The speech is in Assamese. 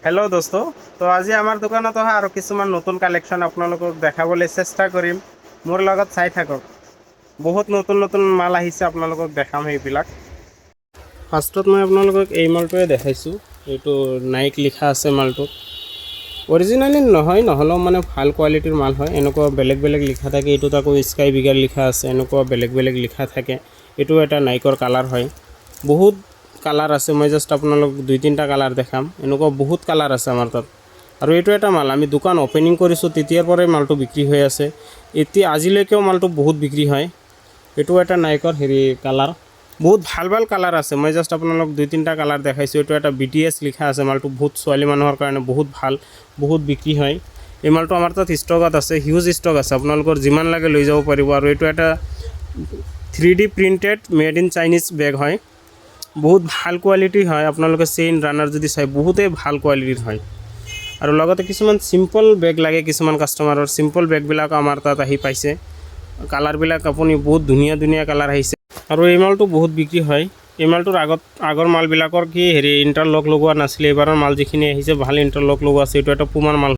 হেল্ল' দোস্ত। তো আজি আমাৰ দোকানত অহা আৰু কিছুমান নতুন কালেকশ্যন আপোনালোকক দেখাবলৈ চেষ্টা কৰিম। মোৰ লগত চাই থাকক। বহুত নতুন নতুন মাল আহিছে, আপোনালোকক দেখাম সেইবিলাক। ফাৰ্ষ্টত মই আপোনালোকক এই মালটোৱে দেখাইছোঁ। এইটো নাইক লিখা আছে মালটোত। অৰিজিনেলি নহয়, নহ'লেও মানে ভাল কোৱালিটিৰ মাল হয়। এনেকুৱা বেলেগ বেলেগ লিখা থাকে। এইটোত আকৌ স্কাই বিগাৰ লিখা আছে, এনেকুৱা বেলেগ বেলেগ লিখা থাকে। এইটো এটা নাইকৰ কালাৰ হয়। বহুত কালাৰ আছে, মই জাষ্ট আপোনালোক 2-3টা কালাৰ দেখাম। এনেকুৱা বহুত কালাৰ আছে আমাৰ তাত। আৰু এইটো এটা মাল আমি দোকান অপেনিং কৰিছোঁ, তেতিয়াৰ পৰাই মালটো বিক্ৰী হৈ আছে। এতিয়া আজিলৈকেও মালটো বহুত বিক্ৰী হয়। এইটো এটা নাইকৰ কালাৰ। বহুত ভাল ভাল কালাৰ আছে, মই জাষ্ট আপোনালোক 2-3টা কালাৰ দেখাইছোঁ। এইটো এটা BTS লিখা আছে মালটো, বহুত ছোৱালী মানুহৰ কাৰণে বহুত ভাল, বহুত বিক্ৰী হয়। এই মালটো আমাৰ তাত ষ্টকত আছে, হিউজ ষ্টক আছে, আপোনালোকৰ যিমান লাগে লৈ যাব পাৰিব। আৰু এইটো এটা 3D printed made in Chinese bag হয়। বহুত ভাল কোৱালিটিৰ হয়। আপোনালোকে চেইন ৰানাৰ যদি চাই, বহুতেই ভাল কোৱালিটিৰ হয়। আৰু লগতে কিছুমান চিম্পল বেগ লাগে কিছুমান কাষ্টমাৰৰ, চিম্পল বেগবিলাক আমাৰ তাত আহি পাইছে। কালাৰবিলাক আপুনি বহুত ধুনীয়া ধুনীয়া কালাৰ আহিছে। আৰু এই মালটো বহুত বিক্ৰী হয়। এই মালটোৰ আগৰ মালবিলাকৰ কি ইণ্টাৰলক লগোৱা নাছিলে। এইবাৰৰ মাল যিখিনি আহিছে ভাল ইণ্টাৰলক লগোৱা আছে। এইটো এটা পুমাৰ মাল।